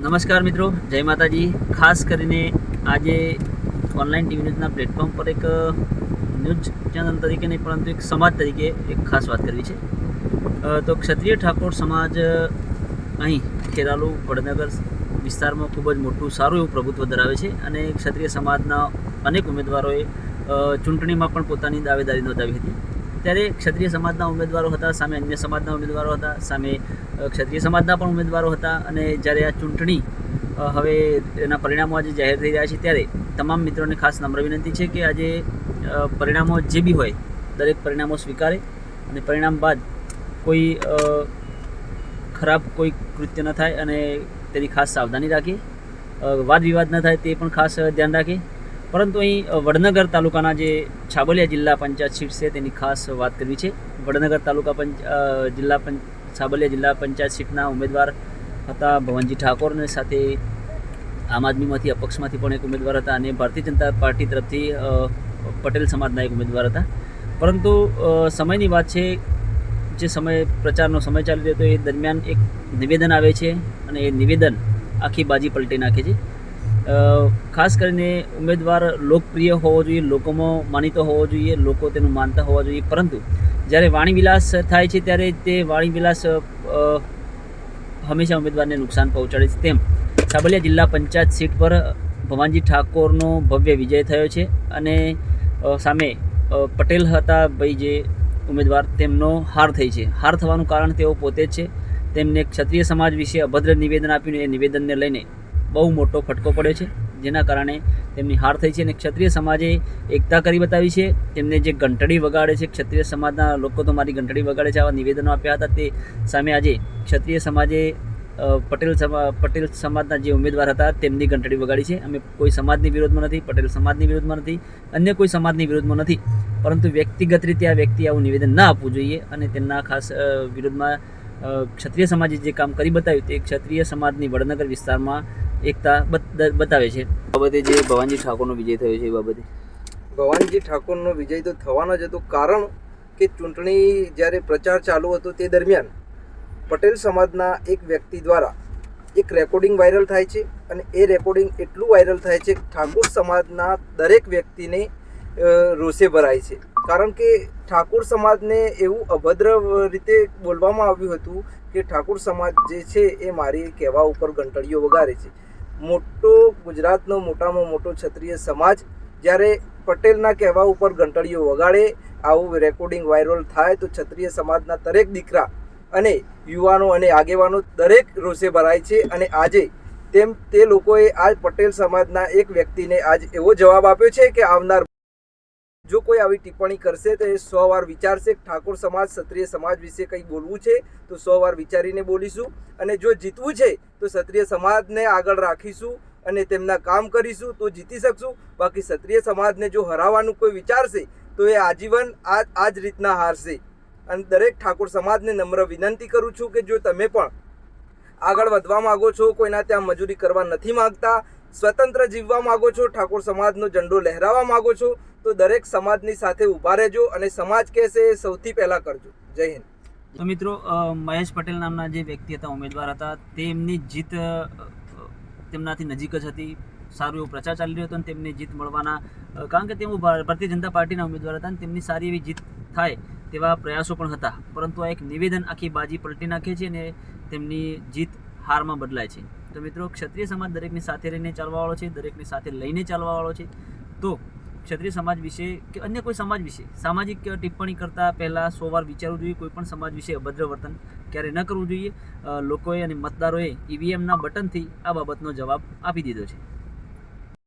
નમસ્કાર મિત્રો, જય માતાજી. ખાસ કરીને આજે ઓનલાઈન ટીવી ન્યૂઝના પ્લેટફોર્મ પર એક ન્યૂઝ ચેનલ તરીકે નહીં પરંતુ એક સમાજ તરીકે એક ખાસ વાત કરવી છે. તો ક્ષત્રિય ઠાકોર સમાજ અહીં ખેરાલુ વડનગર વિસ્તારમાં ખૂબ જ મોટું સારું એવું પ્રભુત્વ ધરાવે છે અને ક્ષત્રિય સમાજના અનેક ઉમેદવારોએ ચૂંટણીમાં પણ પોતાની દાવેદારી નોંધાવી હતી. ત્યારે ક્ષત્રિય સમાજના ઉમેદવારો હતા, સામે અન્ય સમાજના ઉમેદવારો હતા, સામે ક્ષત્રિય સમાજના પણ ઉમેદવારો હતા. અને જ્યારે આ ચૂંટણી હવે એના પરિણામો આજે જાહેર થઈ રહ્યા છે ત્યારે તમામ મિત્રોને ખાસ નમ્ર વિનંતી છે કે આજે પરિણામો જે બી હોય દરેક પરિણામો સ્વીકારે અને પરિણામ બાદ કોઈ ખરાબ કોઈ કૃત્ય ન થાય અને તેની ખાસ સાવધાની રાખે, વાદ વિવાદ ન થાય તે પણ ખાસ ધ્યાન રાખે. પરંતુ અહીં વડનગર તાલુકાના જે છાબલિયા જિલ્લા પંચાયત સીટ છે તેની ખાસ વાત કરવી છે. વડનગર તાલુકા છાબલિયા જિલ્લા પંચાયત સીટના ઉમેદવાર હતા ભવનજી ઠાકોર અને સાથે આમ આદમીમાંથી અપક્ષમાંથી પણ એક ઉમેદવાર હતા અને ભારતીય જનતા પાર્ટી તરફથી પટેલ સમાજના એક ઉમેદવાર હતા. પરંતુ સમયની વાત છે, જે સમય પ્રચારનો સમય ચાલી રહ્યો હતો એ દરમિયાન એક નિવેદન આવે છે અને એ નિવેદન આખી બાજી પલટી નાખે છે. ખાસ કરીને ઉમેદવાર લોકપ્રિય હોવો જોઈએ, લોકોમાં માનીતો હોવો જોઈએ, લોકો તેનું માનતા હોવા જોઈએ. પરંતુ જ્યારે વાણીવિલાસ થાય છે ત્યારે તે વાણીવિલાસ હંમેશા ઉમેદવારને નુકસાન પહોંચાડે છે. તેમ છાબલિયા જિલ્લા પંચાયત સીટ પર ભવાનજી ઠાકોરનો ભવ્ય વિજય થયો છે અને સામે પટેલ હતા ભાઈ જે ઉમેદવાર, તેમનો હાર થઈ છે. હાર થવાનું કારણ તેઓ પોતે જ છે. તેમને ક્ષત્રિય સમાજ વિશે અભદ્ર નિવેદન આપ્યું, એ નિવેદનને લઈને બહુ મોટો ફટકો પડ્યો છે, જેના કારણે તેમની હાર થઈ છે. અને ક્ષત્રિય સમાજે એકતા કરી બતાવી છે. તેમને જે ઘંટડી વગાડે છે, ક્ષત્રિય સમાજના લોકો તો મારી ઘંટડી વગાડે છે, આવા નિવેદનો આપ્યા હતા. તે સામે આજે ક્ષત્રિય સમાજે પટેલ સમાજના જે ઉમેદવાર હતા તેમની ઘંટડી વગાડી છે. અમે કોઈ સમાજની વિરોધમાં નથી, પટેલ સમાજની વિરોધમાં નથી, અન્ય કોઈ સમાજની વિરોધમાં નથી, પરંતુ વ્યક્તિગત રીતે આ વ્યક્તિ આવું નિવેદન ના આપવું જોઈએ અને તેમના ખાસ વિરોધમાં ક્ષત્રિય સમાજે જે કામ કરી બતાવ્યું તે ક્ષત્રિય સમાજની વડનગર વિસ્તારમાં એકતા બતાવે છે. બાબતે જે ભવાનજી ઠાકોરનો વિજય થયો છે એ બાબતે ભવાનજી ઠાકોરનો વિજય તો થવાનો જ હતો, કારણ કે ચૂંટણી જ્યારે પ્રચાર ચાલુ હતો તે દરમિયાન પટેલ સમાજના એક વ્યક્તિ દ્વારા એક રેકોર્ડિંગ વાયરલ થાય છે અને એ રેકોર્ડિંગ એટલું વાયરલ થાય છે કે ઠાકોર સમાજના દરેક વ્યક્તિને રોષે ભરાય છે. કારણ કે ઠાકોર સમાજને એવું અભદ્ર રીતે બોલવામાં આવ્યું હતું કે ઠાકોર સમાજ જે છે એ મારી કહેવા ઉપર ઘંટડીઓ વગાડે છે. મોટો ગુજરાતનો મોટામાં મોટો ક્ષત્રિય સમાજ જ્યારે પટેલના કહેવા ઉપર ઘંટડીઓ વગાડે, આવું રેકોર્ડિંગ વાયરલ થાય તો ક્ષત્રિય સમાજના દરેક દીકરા અને યુવાનો અને આગેવાનો દરેક રોષે ભરાય છે. અને આજે તે લોકોએ આજ પટેલ સમાજના એક વ્યક્તિને આજ એવો જવાબ આપ્યો છે કે આવનાર જો કોઈ આવી ટિપ્પણી કરશે તો એ 100 વાર વિચારશે. ઠાકોર સમાજ ક્ષત્રિય સમાજ વિશે કંઈ બોલવું છે તો 100 વાર વિચારીને બોલીશું, અને જો જીતવું છે તો ક્ષત્રિય સમાજને આગળ રાખીશું અને તેમના કામ કરીશું તો જીતી શકશું. બાકી ક્ષત્રિય સમાજને જો હરાવવાનું કોઈ વિચારશે તો એ આજીવન આ જ રીતના હારશે. અને દરેક ઠાકોર સમાજને નમ્ર વિનંતી કરું છું કે જો તમે પણ આગળ વધવા માગો છો, કોઈના ત્યાં મજૂરી કરવા નથી માગતા, સ્વતંત્ર જીવવા માગો છો, ઠાકોર સમાજનો ઝંડો લહેરાવવા માગો છો, તો દરેક સમાજની સાથે ઊભા રહેજો અને સમાજ કહેશે એ સૌથી પહેલાં કરજો. જય હિન્દ. તો મિત્રો, મહેશ પટેલ નામના જે વ્યક્તિ હતા, ઉમેદવાર હતા, તેમની જીત તેમનાથી નજીક જ હતી. સારું એવો પ્રચાર ચાલી રહ્યો હતો અને તેમને જીત મળવાના, કારણ કે તેઓ ભારતીય જનતા પાર્ટીના ઉમેદવાર હતા અને તેમની સારી એવી જીત થાય તેવા પ્રયાસો પણ હતા. પરંતુ આ એક નિવેદન આખી બાજી પલટી નાખે છે અને તેમની જીત હારમાં બદલાય છે. તો મિત્રો, ક્ષત્રિય સમાજ દરેકની સાથે રહીને ચાલવાવાળો છે, દરેકની સાથે લઈને ચાલવાવાળો છે. તો ક્ષત્રિય સમાજ વિશે કે અન્ય કોઈ સમાજ વિશે સામાજિક ટિપ્પણી કરતાં પહેલાં 100 વાર વિચારવું જોઈએ. કોઈ પણ સમાજ વિશે અભદ્ર વર્તન ક્યારે ન કરવું જોઈએ. લોકોએ અને મતદારોએ EVMના બટનથી આ બાબતનો જવાબ આપી દીધો છે.